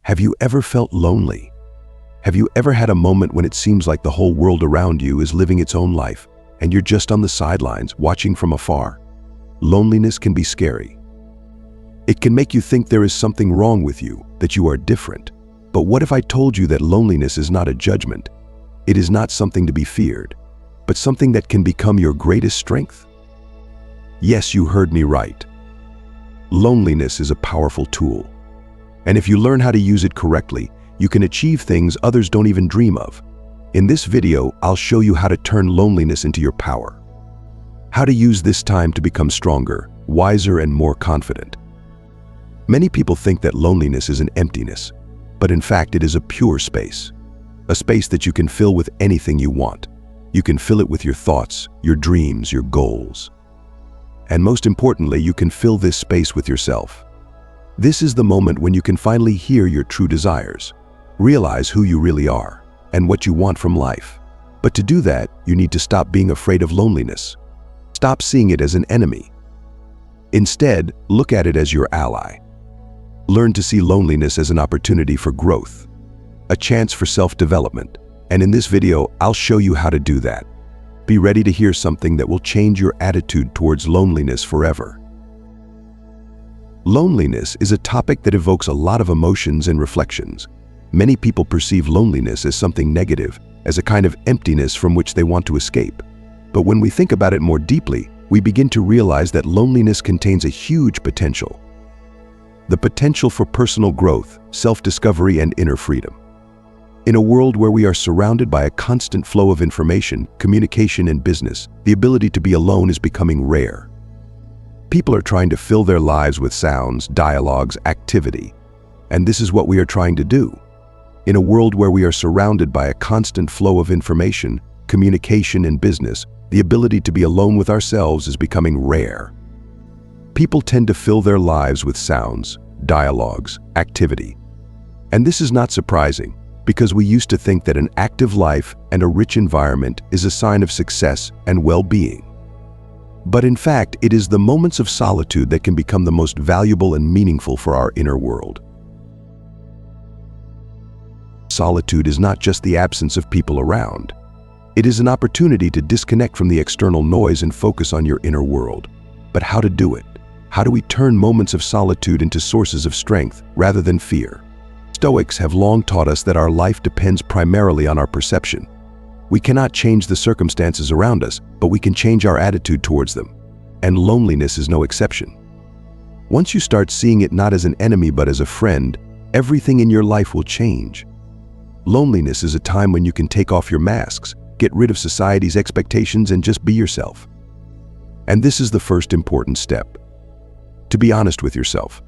Have you ever felt lonely? Have you ever had a moment when it seems like the whole world around you is living its own life and you're just on the sidelines watching from afar? Loneliness can be scary. It can make you think there is something wrong with you, that you are different. But what if I told you that loneliness is not a judgment? It is not something to be feared, but something that can become your greatest strength? Yes, you heard me right. Loneliness is a powerful tool. And if you learn how to use it correctly, you can achieve things others don't even dream of. In this video, I'll show you how to turn loneliness into your power. How to use this time to become stronger, wiser, and more confident. Many people think that loneliness is an emptiness, but in fact it is a pure space. A space that you can fill with anything you want. You can fill it with your thoughts, your dreams, your goals. And most importantly, you can fill this space with yourself. This is the moment when you can finally hear your true desires, realize who you really are, and what you want from life. But to do that, you need to stop being afraid of loneliness. Stop seeing it as an enemy. Instead, look at it as your ally. Learn to see loneliness as an opportunity for growth, a chance for self-development. And in this video, I'll show you how to do that. Be ready to hear something that will change your attitude towards loneliness forever. Loneliness is a topic that evokes a lot of emotions and reflections. Many people perceive loneliness as something negative, as a kind of emptiness from which they want to escape. But when we think about it more deeply, we begin to realize that loneliness contains a huge potential. The potential for personal growth, self-discovery, and inner freedom. In a world where we are surrounded by a constant flow of information, communication, and business, the ability to be alone is becoming rare. People are trying to fill their lives with sounds, dialogues, activity. And this is what we are trying to do. In a world where we are surrounded by a constant flow of information, communication, and business, the ability to be alone with ourselves is becoming rare. People tend to fill their lives with sounds, dialogues, activity. And this is not surprising, because we used to think that an active life and a rich environment is a sign of success and well-being. But in fact, it is the moments of solitude that can become the most valuable and meaningful for our inner world. Solitude is not just the absence of people around. It is an opportunity to disconnect from the external noise and focus on your inner world. But how to do it? How do we turn moments of solitude into sources of strength rather than fear? Stoics have long taught us that our life depends primarily on our perception. We cannot change the circumstances around us, but we can change our attitude towards them. And loneliness is no exception. Once you start seeing it not as an enemy but as a friend, everything in your life will change. Loneliness is a time when you can take off your masks, get rid of society's expectations, and just be yourself. And this is the first important step. To be honest with yourself.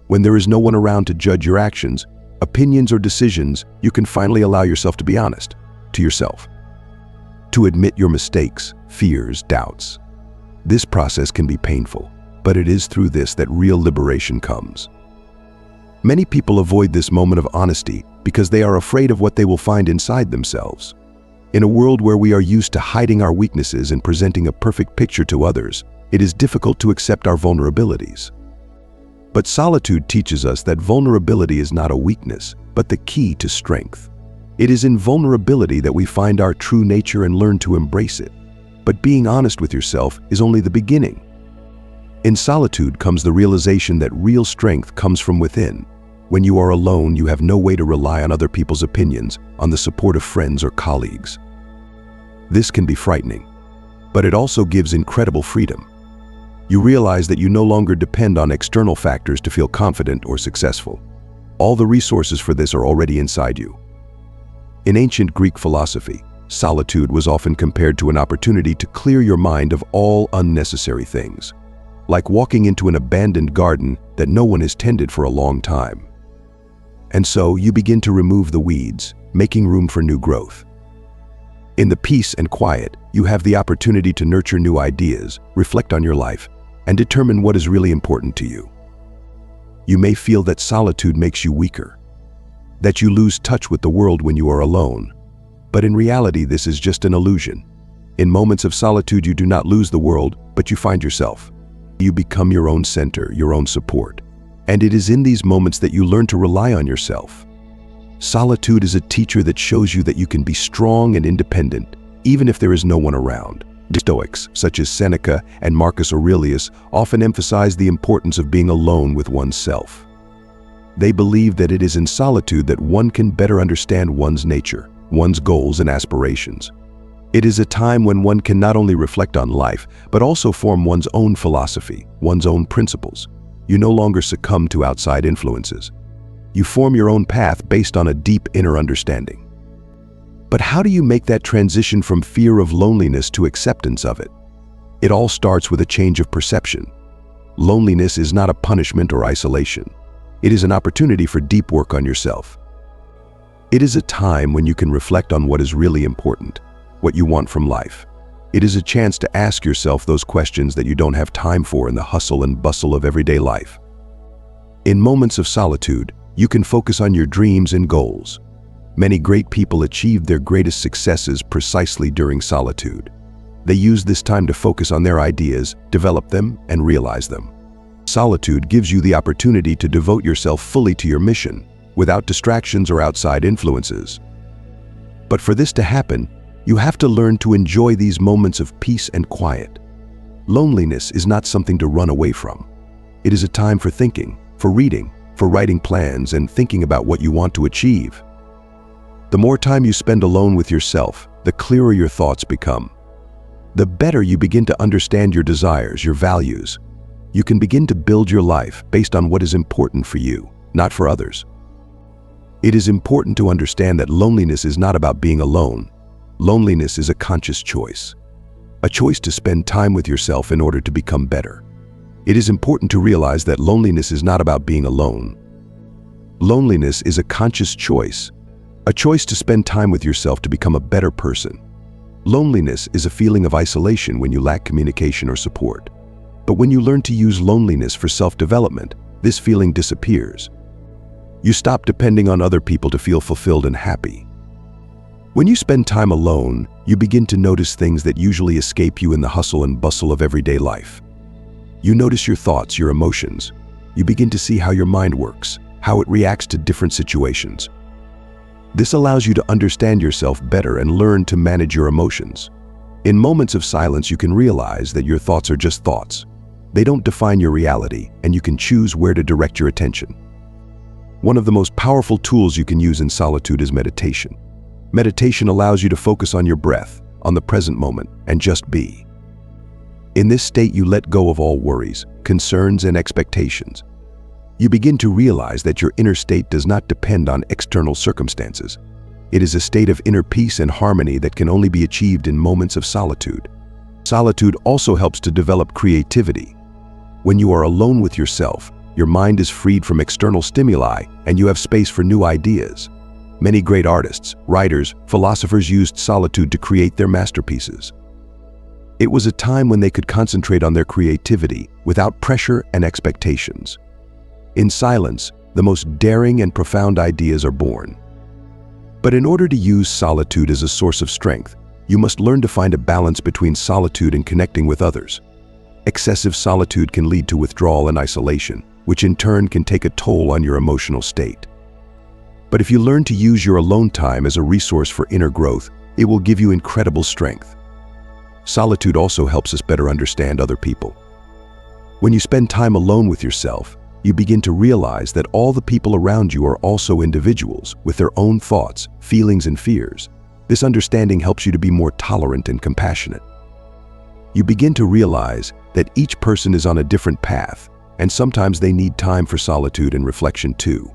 When there is no one around to judge your actions, opinions, or decisions, you can finally allow yourself to be honest to yourself. To admit your mistakes, fears, doubts. This process can be painful, but it is through this that real liberation comes. Many people avoid this moment of honesty because they are afraid of what they will find inside themselves. In a world where we are used to hiding our weaknesses and presenting a perfect picture to others, it is difficult to accept our vulnerabilities. But solitude teaches us that vulnerability is not a weakness, but the key to strength. It is in vulnerability that we find our true nature and learn to embrace it. But being honest with yourself is only the beginning. In solitude comes the realization that real strength comes from within. When you are alone, you have no way to rely on other people's opinions, on the support of friends or colleagues. This can be frightening, but it also gives incredible freedom. You realize that you no longer depend on external factors to feel confident or successful. All the resources for this are already inside you. In ancient Greek philosophy, solitude was often compared to an opportunity to clear your mind of all unnecessary things, like walking into an abandoned garden that no one has tended for a long time. And so you begin to remove the weeds, making room for new growth. In the peace and quiet, you have the opportunity to nurture new ideas, reflect on your life, and determine what is really important to you. You may feel that solitude makes you weaker, that you lose touch with the world when you are alone. But in reality, this is just an illusion. In moments of solitude, you do not lose the world, but you find yourself. You become your own center, your own support. And it is in these moments that you learn to rely on yourself. Solitude is a teacher that shows you that you can be strong and independent, even if there is no one around. The Stoics, such as Seneca and Marcus Aurelius, often emphasize the importance of being alone with oneself. They believe that it is in solitude that one can better understand one's nature, one's goals and aspirations. It is a time when one can not only reflect on life, but also form one's own philosophy, one's own principles. You no longer succumb to outside influences. You form your own path based on a deep inner understanding. But how do you make that transition from fear of loneliness to acceptance of it? It all starts with a change of perception. Loneliness is not a punishment or isolation. It is an opportunity for deep work on yourself. It is a time when you can reflect on what is really important, what you want from life. It is a chance to ask yourself those questions that you don't have time for in the hustle and bustle of everyday life. In moments of solitude, you can focus on your dreams and goals. Many great people achieved their greatest successes precisely during solitude. They used this time to focus on their ideas, develop them, and realize them. Solitude gives you the opportunity to devote yourself fully to your mission, without distractions or outside influences. But for this to happen, you have to learn to enjoy these moments of peace and quiet. Loneliness is not something to run away from. It is a time for thinking, for reading, for writing plans and thinking about what you want to achieve. The more time you spend alone with yourself, the clearer your thoughts become. The better you begin to understand your desires, your values. You can begin to build your life based on what is important for you, not for others. It is important to understand that loneliness is not about being alone. Loneliness is a conscious choice. A choice to spend time with yourself in order to become better. It is important to realize that loneliness is not about being alone. Loneliness is a conscious choice. A choice to spend time with yourself to become a better person. Loneliness is a feeling of isolation when you lack communication or support. But when you learn to use loneliness for self-development, this feeling disappears. You stop depending on other people to feel fulfilled and happy. When you spend time alone, you begin to notice things that usually escape you in the hustle and bustle of everyday life. You notice your thoughts, your emotions. You begin to see how your mind works, how it reacts to different situations. This allows you to understand yourself better and learn to manage your emotions. In moments of silence, you can realize that your thoughts are just thoughts. They don't define your reality, and you can choose where to direct your attention. One of the most powerful tools you can use in solitude is meditation. Meditation allows you to focus on your breath, on the present moment, and just be. In this state, you let go of all worries, concerns, and expectations. You begin to realize that your inner state does not depend on external circumstances. It is a state of inner peace and harmony that can only be achieved in moments of solitude. Solitude also helps to develop creativity. When you are alone with yourself, your mind is freed from external stimuli and you have space for new ideas. Many great artists, writers, philosophers used solitude to create their masterpieces. It was a time when they could concentrate on their creativity without pressure and expectations. In silence, the most daring and profound ideas are born. But in order to use solitude as a source of strength, you must learn to find a balance between solitude and connecting with others. Excessive solitude can lead to withdrawal and isolation, which in turn can take a toll on your emotional state. But if you learn to use your alone time as a resource for inner growth, it will give you incredible strength. Solitude also helps us better understand other people. When you spend time alone with yourself, you begin to realize that all the people around you are also individuals with their own thoughts, feelings, and fears. This understanding helps you to be more tolerant and compassionate. You begin to realize that each person is on a different path, and sometimes they need time for solitude and reflection too.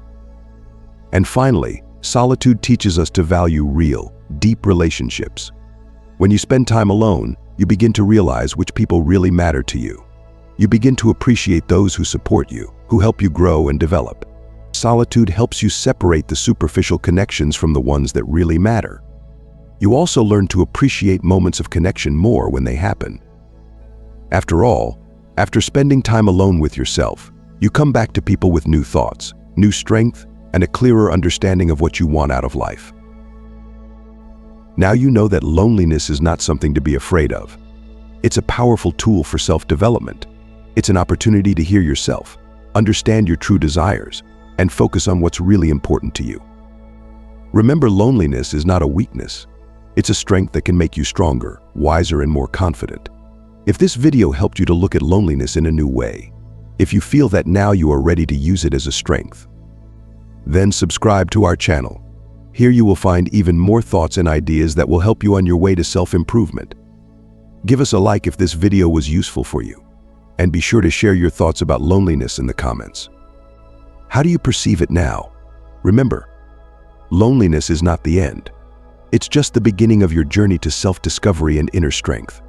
And finally, solitude teaches us to value real, deep relationships. When you spend time alone, you begin to realize which people really matter to you. You begin to appreciate those who support you, who help you grow and develop. Solitude helps you separate the superficial connections from the ones that really matter. You also learn to appreciate moments of connection more when they happen. After all, after spending time alone with yourself, you come back to people with new thoughts, new strength, and a clearer understanding of what you want out of life. Now you know that loneliness is not something to be afraid of. It's a powerful tool for self-development. It's an opportunity to hear yourself, understand your true desires, and focus on what's really important to you. Remember, loneliness is not a weakness. It's a strength that can make you stronger, wiser, and more confident. If this video helped you to look at loneliness in a new way, if you feel that now you are ready to use it as a strength, then subscribe to our channel. Here you will find even more thoughts and ideas that will help you on your way to self-improvement. Give us a like if this video was useful for you, and be sure to share your thoughts about loneliness in the comments. How do you perceive it now? Remember, loneliness is not the end. It's just the beginning of your journey to self-discovery and inner strength.